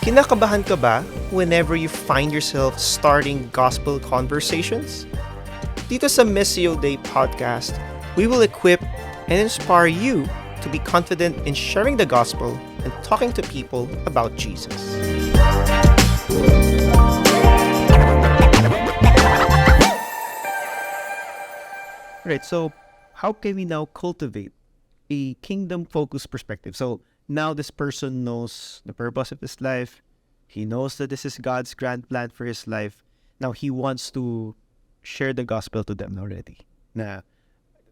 Kinakabahan ka ba whenever you find yourself starting gospel conversations? Dito sa Missio Dei Podcast, we will equip and inspire you to be confident in sharing the gospel and talking to people about Jesus. Right, so how can we now cultivate a kingdom-focused perspective? So now this person knows the purpose of his life. He knows that this is God's grand plan for his life. Now he wants to share the gospel to them already. Na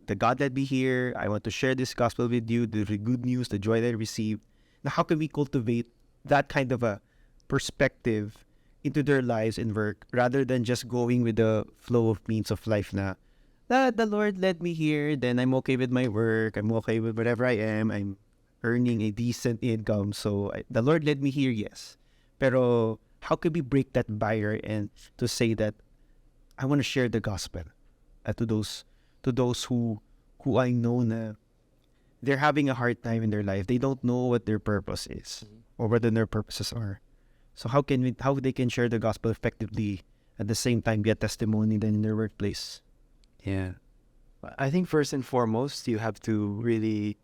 the God led me here. I want to share this gospel with you, the good news, the joy that I received. Now how can we cultivate that kind of a perspective into their lives and work rather than just going with the flow of means of life na the Lord led me here, then I'm okay with my work, I'm okay with whatever I am, I'm earning a decent income, so the Lord led me here, yes. Pero how could we break that barrier and to say that I want to share the gospel to those who I know na they're having a hard time in their life. They don't know what their purpose is or what their purposes are. So how they can share the gospel effectively at the same time be a testimony then in their workplace? Yeah. I think first and foremost, you have to really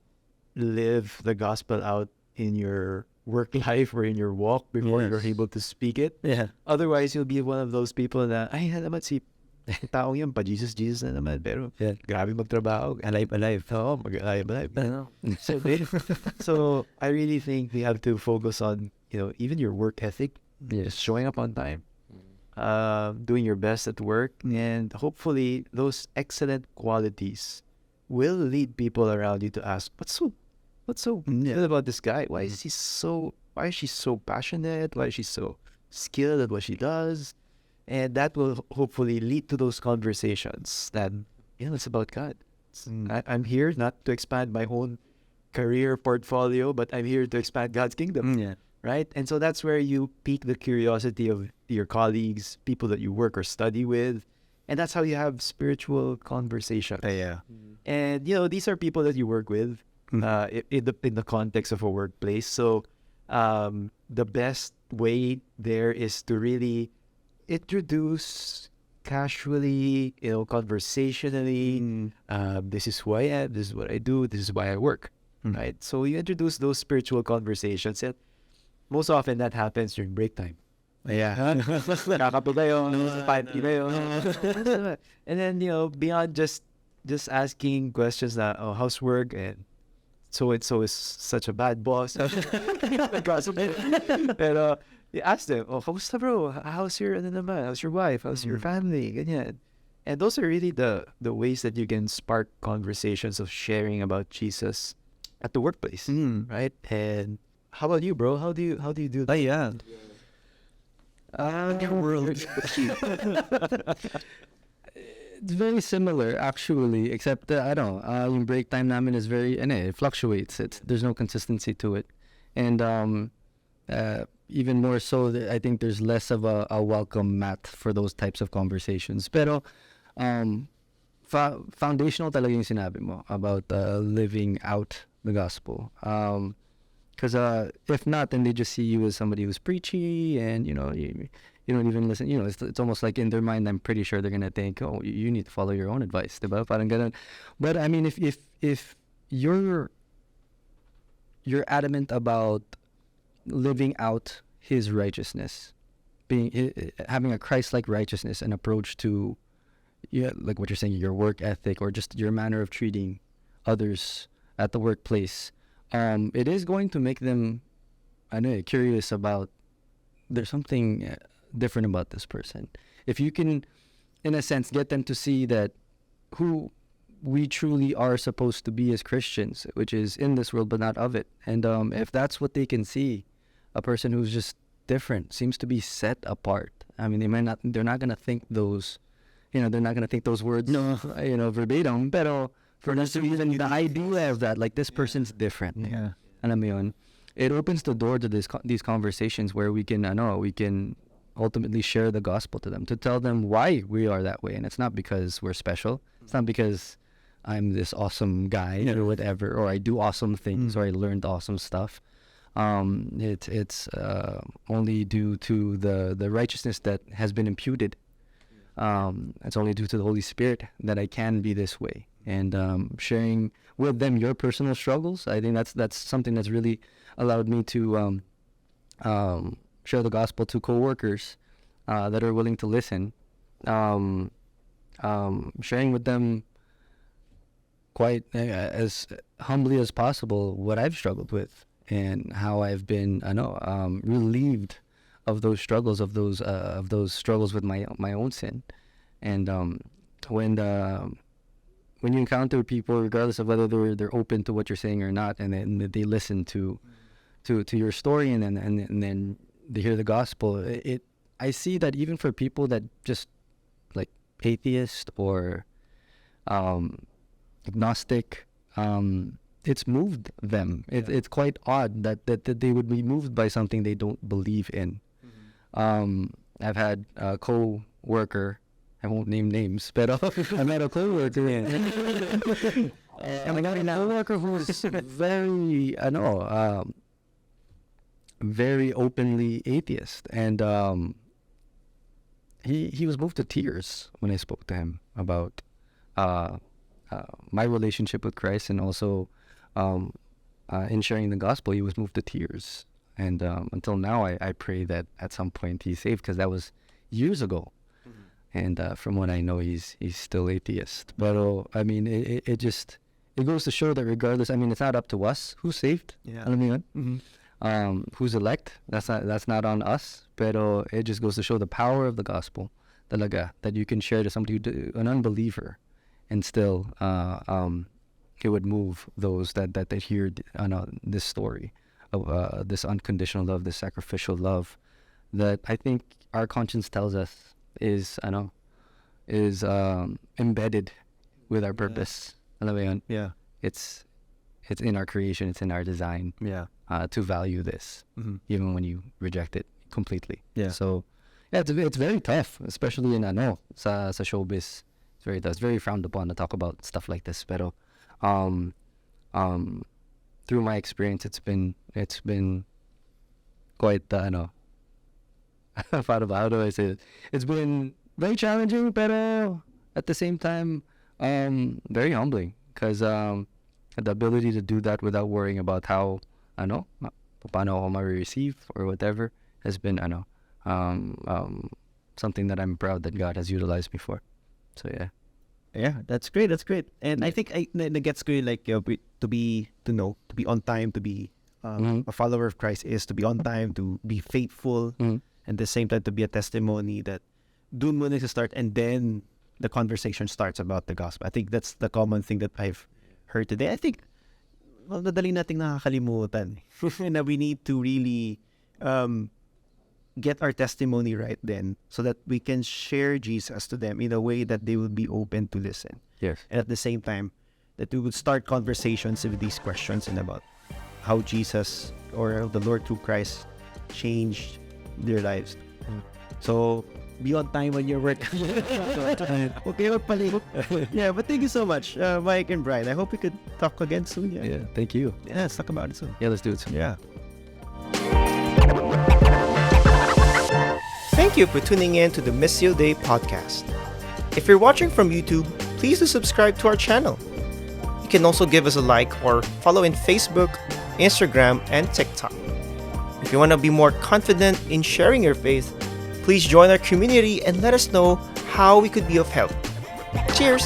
live the gospel out in your work life or in your walk before you're able to speak it. Yeah. Otherwise, you'll be one of those people na, ay, naman si taong yan, pa Jesus na naman. Pero, grabe magtrabaho. Alive. Oo, alive. So, I really think we have to focus on, even your work ethic, just showing up on time. Doing your best at work, and hopefully those excellent qualities will lead people around you to ask, what's so good about this guy? Why is she so passionate? Why is she so skilled at what she does? And that will hopefully lead to those conversations that, it's about God. I'm here not to expand my own career portfolio, but I'm here to expand God's kingdom. Right? And so that's where you pique the curiosity of your colleagues, people that you work or study with. And that's how you have spiritual conversations. And, these are people that you work with in the context of a workplace. So the best way there is to really introduce casually, conversationally, this is who I am, this is what I do, this is why I work. Right? So you introduce those spiritual conversations, and most often that happens during break time. Kakapag kayo, 5 kayo. And then, beyond just asking questions na, how's work? And so is such a bad boss. Pero you ask them, kamusta bro? How's your wife? How's your family? Ganyan. And those are really the ways that you can spark conversations of sharing about Jesus at the workplace. Right? And how about you, bro? How do you do that? Your world. It's very similar, actually, except I don't know. Yung break time namin is it fluctuates. There's no consistency to it, and even more so, I think there's less of a welcome mat for those types of conversations. Pero foundational talaga yung sinabi mo about living out the gospel. Because if not, then they just see you as somebody who's preachy, and you don't even listen. It's almost like in their mind, I'm pretty sure they're gonna think, oh, you need to follow your own advice, diba? Parang ganun. But I mean, if you're adamant about living out His righteousness, having a Christ-like righteousness and approach to, like what you're saying, your work ethic or just your manner of treating others at the workplace. It is going to make them, curious about, there's something different about this person. If you can, in a sense, get them to see that who we truly are supposed to be as Christians, which is in this world but not of it. And if that's what they can see, a person who's just different, seems to be set apart. I mean, they're not going to think those, they're not going to think those words, verbatim, pero for us to even the idea of that, like this person's different. Alam mo yun? It opens the door to these conversations where we can ultimately share the gospel to them, to tell them why we are that way. And it's not because we're special. It's not because I'm this awesome guy or whatever, or I do awesome things or I learned awesome stuff. It's only due to the righteousness that has been imputed. It's only due to the Holy Spirit that I can be this way. And sharing with them your personal struggles, I think that's something that's really allowed me to share the gospel to coworkers that are willing to listen. Sharing with them quite as humbly as possible what I've struggled with and how I've been, relieved of those struggles, of those struggles with my own sin. And when you encounter people, regardless of whether they're open to what you're saying or not, and then they listen to your story, and then they hear the gospel, I see that even for people that just like atheist or agnostic, it's moved them. It's quite odd that they would be moved by something they don't believe in. I've had a co-worker, I won't name names, but I've had a co-worker. I got a co-worker who was very, very openly atheist, and he was moved to tears when I spoke to him about my relationship with Christ, and also in sharing the gospel, he was moved to tears. And until now, I pray that at some point he's saved, because that was years ago. And from what I know, he's still atheist. But I mean, it goes to show that regardless, I mean, it's not up to us who's saved. Yeah. Alam mo yun? Who's elect? That's not on us. Pero it just goes to show the power of the gospel, talaga, that you can share to somebody an unbeliever, and still it would move those that hear this story of this unconditional love, this sacrificial love, that I think our conscience tells us is embedded with our purpose. Alam mo yun? Yeah. It's in our creation, it's in our design. Yeah. To value this, even when you reject it completely. Yeah. So, yeah, it's very tough, especially in sa showbiz. It's very tough. It's very frowned upon to talk about stuff like this. Pero, through my experience, it's been quite how do I say it? It's been very challenging, pero at the same time, very humbling, because the ability to do that without worrying about how paano ako ma-receive or whatever has been something that I'm proud that God has utilized me for. So Yeah, that's great. And I think it gets great, like to be on time, to be a follower of Christ is to be on time, to be faithful, and at the same time to be a testimony that dun mo start, and then the conversation starts about the gospel. I think that's the common thing that I've heard today. I think nadali nating nakakalimutan na we need to really get our testimony right then, so that we can share Jesus to them in a way that they will be open to listen. yes. And at the same time, that we would start conversations with these questions and about how Jesus or the Lord through Christ changed their lives. So, be on time on your work. Okay, magpalit. Yeah, but thank you so much, Mike and Brian. I hope we could talk again soon. Yeah, thank you. Yeah, let's talk about it soon. Yeah, let's do it soon. Yeah. Thank you for tuning in to the Missio Dei Podcast. If you're watching from YouTube, please do subscribe to our channel. You can also give us a like or follow in Facebook, Instagram, and TikTok. If you want to be more confident in sharing your faith, please join our community and let us know how we could be of help. Cheers!